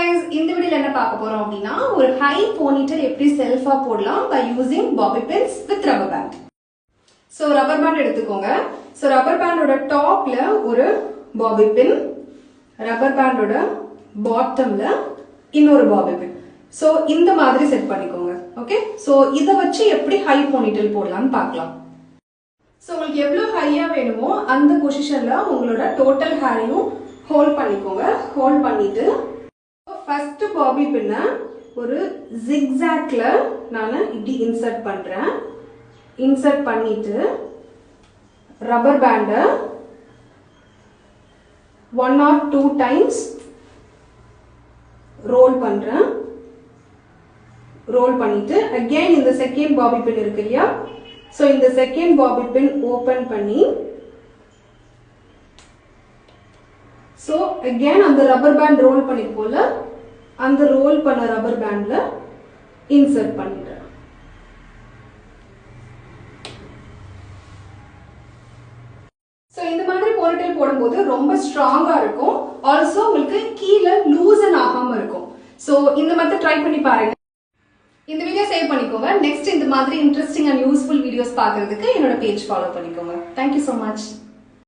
guys, இந்த வீடியோல என்ன பார்க்க போறோம் அப்படினா ஒரு ஹை போனிடெயில் எப்படி செல்ஃபா போடலாம் by using bobby pins with rubber band. So rubber band எடுத்துக்கோங்க. So rubber band ஓட டாப்ல ஒரு bobby pin, rubber band ஓட பாட்டம்ல இன்னொரு bobby pin. So இந்த மாதிரி செட் பண்ணிக்கோங்க. ஓகே? So இத வச்சு எப்படி ஹை போனிடெயில் போடலாம்னு பார்க்கலாம். So உங்களுக்கு எவ்வளவு ஹையா வேணுமோ அந்த பொசிஷன்ல உங்களோட டோட்டல் ஹேரையும் ஹோல்ட் பண்ணிக்கோங்க. ஹோல்ட் பண்ணிட்டு ஃபர்ஸ்ட் பாபி பின்ன ஒரு zigzagல நான் இப்படி இன்சர்ட் பண்றேன். இன்சர்ட் பண்ணிட்டு ரப்பர் பேண்ட 1 or 2 times ரோல் பண்றேன். ரோல் பண்ணிட்டு again இந்த செகண்ட் பாபி பின் இருக்கு இல்லையா, சோ இந்த செகண்ட் பாபி பின் ஓபன் பண்ணி so again அந்த ரப்பர் பேண்ட் ரோல் பண்ணிருக்கோம்ல, அந்த ரோல் பண்ண ரப்பர் பேண்ட்ல இன்சர்ட் பண்ணிடுறேன். சோ இந்த மாதிரி போனிடெயில் போடும்போது ரொம்ப ஸ்ட்ராங்கா இருக்கும். ஆல்சோ உங்களுக்கு கீழ லூசன் ஆகாம இருக்கும். சோ இந்த மாதிரி ட்ரை பண்ணி பாருங்க. இந்த வீடியோ சேவ் பண்ணிக்கோங்க. நெக்ஸ்ட் இந்த மாதிரி இன்ட்ரெஸ்டிங் அண்ட் யூஸ்ஃபுல் வீடியோஸ் பார்க்கிறதுக்கு என்னோட பேஜ் ஃபாலோ பண்ணிக்கோங்க. Thank you so much.